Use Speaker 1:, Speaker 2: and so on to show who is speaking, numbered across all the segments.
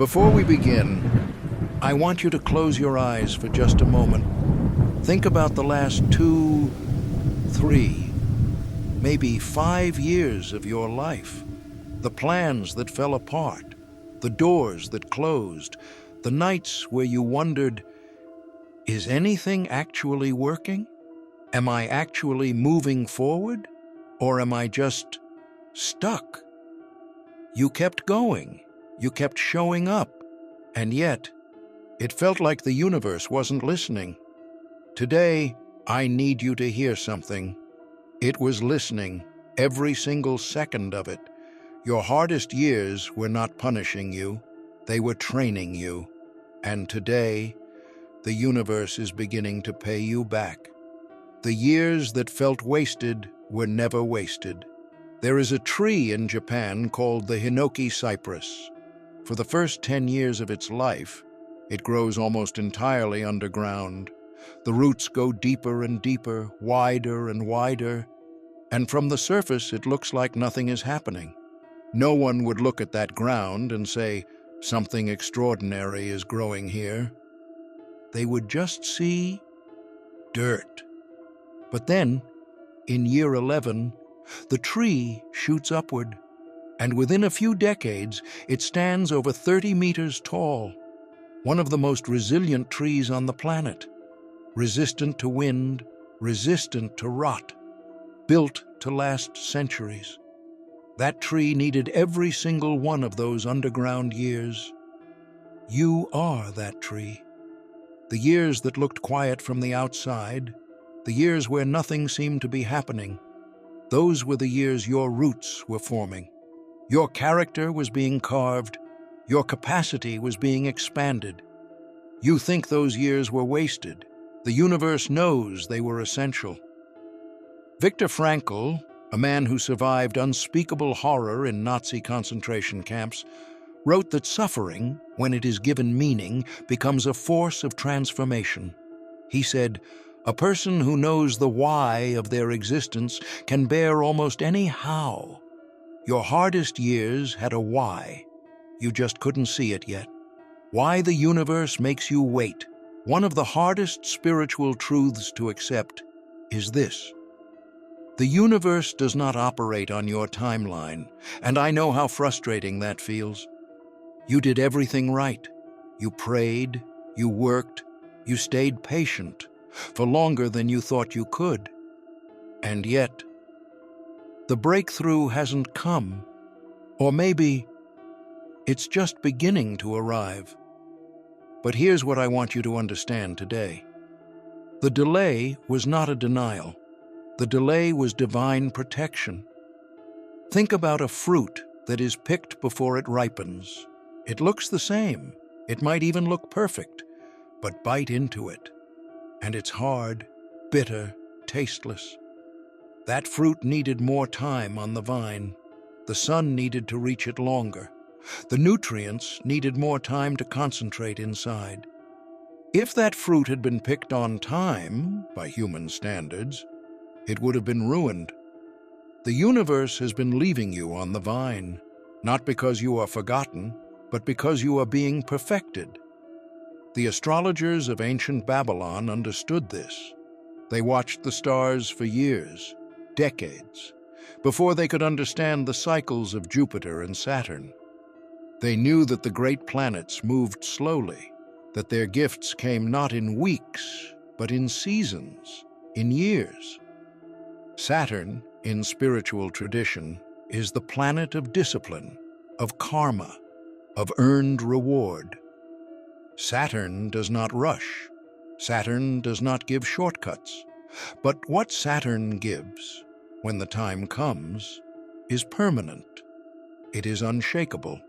Speaker 1: Before we begin, I want you to close your eyes for just a moment. Think about the last 2, 3, maybe 5 years of your life. The plans that fell apart, the doors that closed, the nights where you wondered, is anything actually working? Am I actually moving forward? Or am I just stuck? You kept going. You kept showing up. And yet, it felt like the universe wasn't listening. Today, I need you to hear something. It was listening, every single second of it. Your hardest years were not punishing you. They were training you. And today, the universe is beginning to pay you back. The years that felt wasted were never wasted. There is a tree in Japan called the Hinoki cypress. For the first 10 years of its life, it grows almost entirely underground. The roots go deeper and deeper, wider and wider, and from the surface it looks like nothing is happening. No one would look at that ground and say, something extraordinary is growing here. They would just see dirt. But then, in year 11, the tree shoots upward, and within a few decades, it stands over 30 meters tall, one of the most resilient trees on the planet, resistant to wind, resistant to rot, built to last centuries. That tree needed every single one of those underground years. You are that tree. The years that looked quiet from the outside, the years where nothing seemed to be happening, those were the years your roots were forming. Your character was being carved. Your capacity was being expanded. You think those years were wasted. The universe knows they were essential. Viktor Frankl, a man who survived unspeakable horror in Nazi concentration camps, wrote that suffering, when it is given meaning, becomes a force of transformation. He said, "A person who knows the why of their existence can bear almost any how. Your hardest years had a why. You just couldn't see it yet. Why the universe makes you wait. One of the hardest spiritual truths to accept is this. The universe does not operate on your timeline, and I know how frustrating that feels. You did everything right. You prayed, you worked, you stayed patient for longer than you thought you could. And yet, the breakthrough hasn't come. Or maybe it's just beginning to arrive. But here's what I want you to understand today. The delay was not a denial. The delay was divine protection. Think about a fruit that is picked before it ripens. It looks the same. It might even look perfect, but bite into it, and it's hard, bitter, tasteless. That fruit needed more time on the vine. The sun needed to reach it longer. The nutrients needed more time to concentrate inside. If that fruit had been picked on time, by human standards, it would have been ruined. The universe has been leaving you on the vine, not because you are forgotten, but because you are being perfected. The astrologers of ancient Babylon understood this. They watched the stars for years, decades, before they could understand the cycles of Jupiter and Saturn. They knew that the great planets moved slowly, that their gifts came not in weeks, but in seasons, in years. Saturn, in spiritual tradition, is the planet of discipline, of karma, of earned reward. Saturn does not rush. Saturn does not give shortcuts. But what Saturn gives, when the time comes, is permanent. It is unshakable.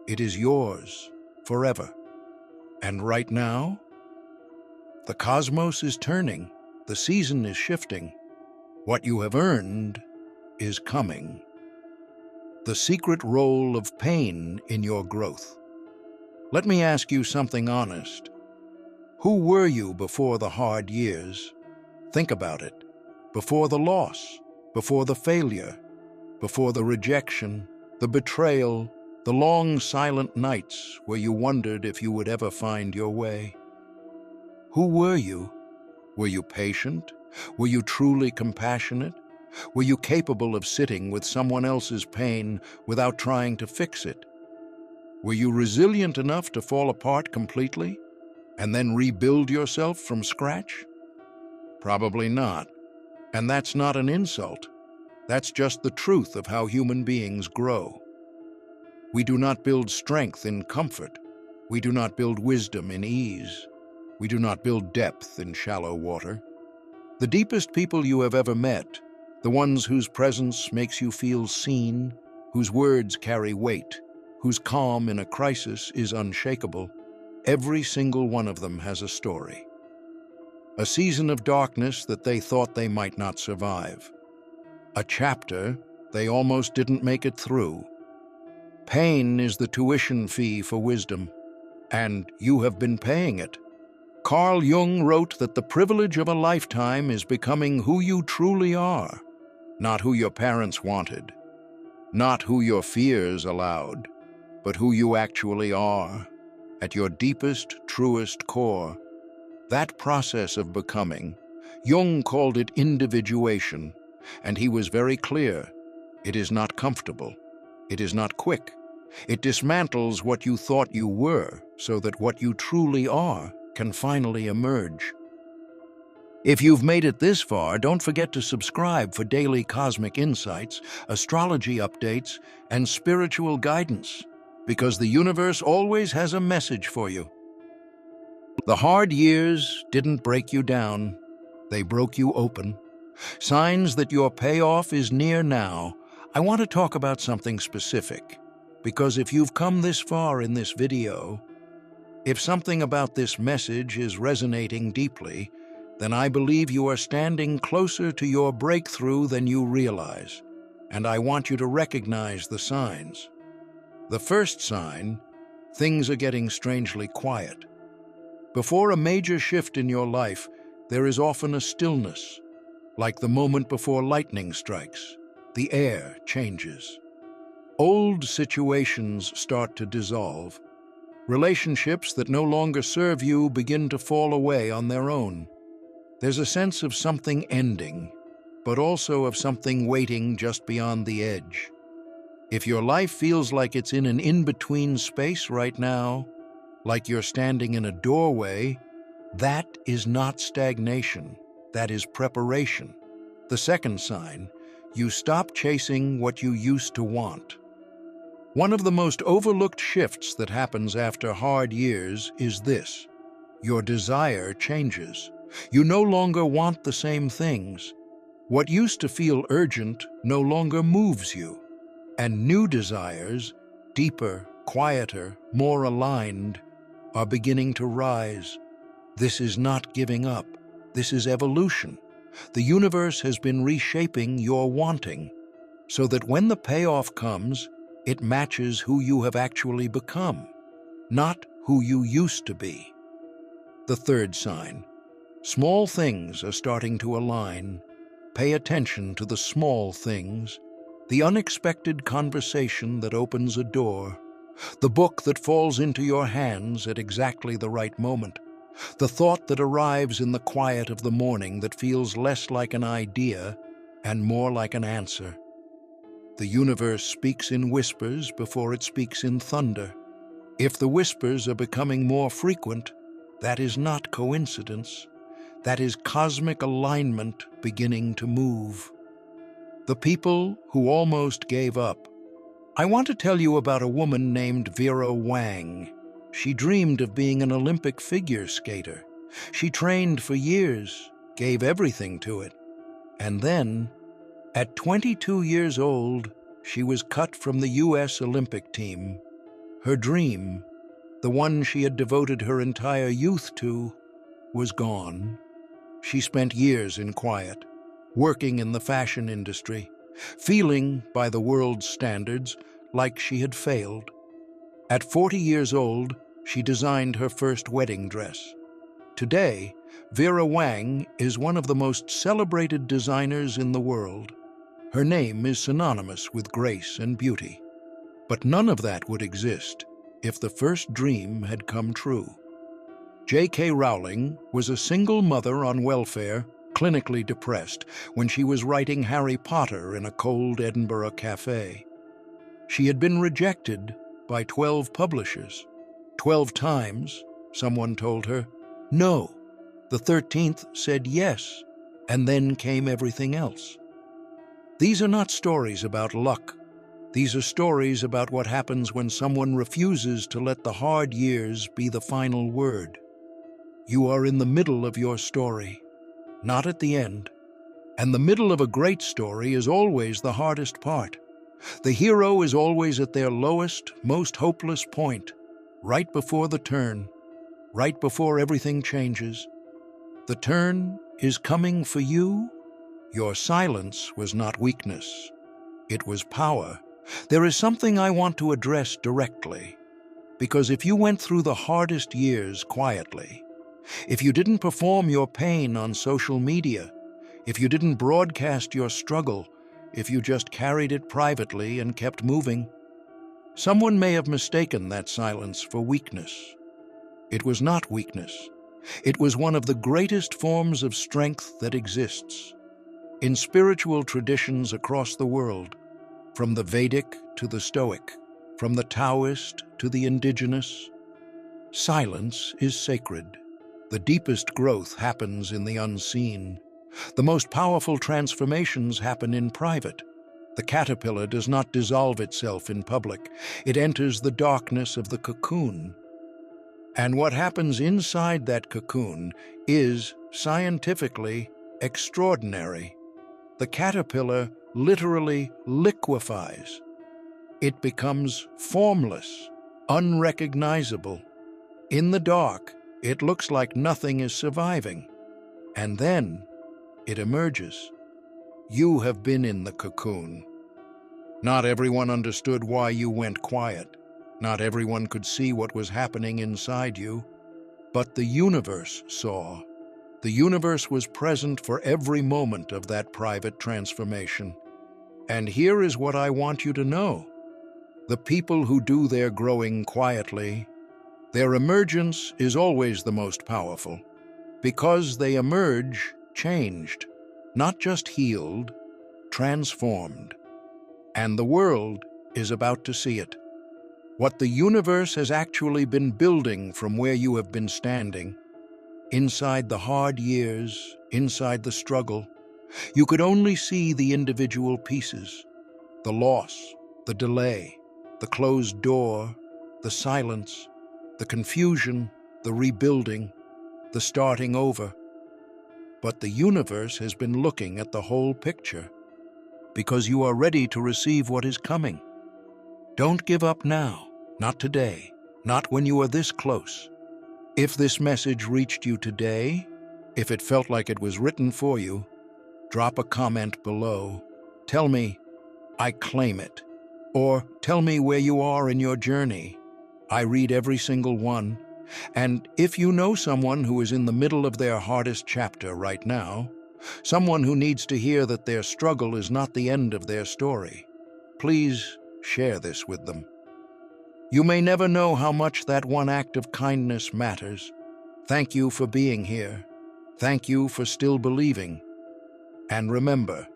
Speaker 1: It is yours forever. And right now, the cosmos is turning. The season is shifting. What you have earned is coming. The secret role of pain in your growth. Let me ask you something honest. Who were you before the hard years? Think about it. Before the loss, before the failure, before the rejection, the betrayal, The long, silent nights where you wondered if you would ever find your way. Who were you? Were you patient? Were you truly compassionate? Were you capable of sitting with someone else's pain without trying to fix it? Were you resilient enough to fall apart completely and then rebuild yourself from scratch? Probably not. And that's not an insult. That's just the truth of how human beings grow. We do not build strength in comfort. We do not build wisdom in ease. We do not build depth in shallow water. The deepest people you have ever met, the ones whose presence makes you feel seen, whose words carry weight, whose calm in a crisis is unshakable, every single one of them has a story. A season of darkness that they thought they might not survive. A chapter they almost didn't make it through. Pain is the tuition fee for wisdom, and you have been paying it. Carl Jung wrote that the privilege of a lifetime is becoming who you truly are, not who your parents wanted, not who your fears allowed, but who you actually are, at your deepest, truest core. That process of becoming, Jung called it individuation, and he was very clear. It is not comfortable. It is not quick. It dismantles what you thought you were so that what you truly are can finally emerge. If you've made it this far, don't forget to subscribe for daily cosmic insights, astrology updates, and spiritual guidance, because the universe always has a message for you. The hard years didn't break you down. They broke you open. Signs that your payoff is near now. I want to talk about something specific, because if you've come this far in this video, if something about this message is resonating deeply, then I believe you are standing closer to your breakthrough than you realize, and I want you to recognize the signs. The first sign, things are getting strangely quiet. Before a major shift in your life, there is often a stillness, like the moment before lightning strikes. The air changes. Old situations start to dissolve. Relationships that no longer serve you begin to fall away on their own. There's a sense of something ending, but also of something waiting just beyond the edge. If your life feels like it's in an in-between space right now, like you're standing in a doorway, that is not stagnation. That is preparation. The second sign, you stop chasing what you used to want. One of the most overlooked shifts that happens after hard years is this. Your desire changes. You no longer want the same things. What used to feel urgent no longer moves you. And new desires, deeper, quieter, more aligned, are beginning to rise. This is not giving up. This is evolution. The universe has been reshaping your wanting, so that when the payoff comes, it matches who you have actually become, not who you used to be. The third sign, small things are starting to align. Pay attention to the small things, the unexpected conversation that opens a door, the book that falls into your hands at exactly the right moment, the thought that arrives in the quiet of the morning that feels less like an idea and more like an answer. The universe speaks in whispers before it speaks in thunder. If the whispers are becoming more frequent, that is not coincidence. That is cosmic alignment beginning to move. The people who almost gave up. I want to tell you about a woman named Vera Wang. She dreamed of being an Olympic figure skater. She trained for years, gave everything to it. And then, at 22 years old, she was cut from the U.S. Olympic team. Her dream, the one she had devoted her entire youth to, was gone. She spent years in quiet, working in the fashion industry, feeling, by the world's standards, like she had failed. At 40 years old, she designed her first wedding dress. Today, Vera Wang is one of the most celebrated designers in the world. Her name is synonymous with grace and beauty. But none of that would exist if the first dream had come true. J.K. Rowling was a single mother on welfare, clinically depressed, when she was writing Harry Potter in a cold Edinburgh cafe. She had been rejected by 12 publishers. 12 times, someone told her, no. The 13th said yes, and then came everything else. These are not stories about luck. These are stories about what happens when someone refuses to let the hard years be the final word. You are in the middle of your story, not at the end. And the middle of a great story is always the hardest part. The hero is always at their lowest, most hopeless point, right before the turn, right before everything changes. The turn is coming for you. Your silence was not weakness. It was power. There is something I want to address directly, because if you went through the hardest years quietly, if you didn't perform your pain on social media, if you didn't broadcast your struggle, if you just carried it privately and kept moving, someone may have mistaken that silence for weakness. It was not weakness. It was one of the greatest forms of strength that exists. In spiritual traditions across the world, from the Vedic to the Stoic, from the Taoist to the indigenous, silence is sacred. The deepest growth happens in the unseen. The most powerful transformations happen in private. The caterpillar does not dissolve itself in public. It enters the darkness of the cocoon. And what happens inside that cocoon is, scientifically, extraordinary. The caterpillar literally liquefies. It becomes formless, unrecognizable. In the dark, it looks like nothing is surviving. And then it emerges. You have been in the cocoon. Not everyone understood why you went quiet. Not everyone could see what was happening inside you. But the universe saw. The universe was present for every moment of that private transformation. And here is what I want you to know. The people who do their growing quietly, their emergence is always the most powerful, because they emerge changed, not just healed, transformed. And the world is about to see it. What the universe has actually been building from where you have been standing, inside the hard years, inside the struggle, you could only see the individual pieces, the loss, the delay, the closed door, the silence, the confusion, the rebuilding, the starting over. But the universe has been looking at the whole picture, because you are ready to receive what is coming. Don't give up now, not today, not when you are this close. If this message reached you today, if it felt like it was written for you, drop a comment below. Tell me, I claim it. Or tell me where you are in your journey. I read every single one. And if you know someone who is in the middle of their hardest chapter right now, someone who needs to hear that their struggle is not the end of their story, please share this with them. You may never know how much that one act of kindness matters. Thank you for being here. Thank you for still believing. And remember,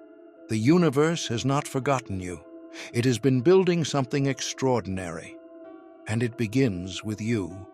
Speaker 1: the universe has not forgotten you. It has been building something extraordinary, and it begins with you.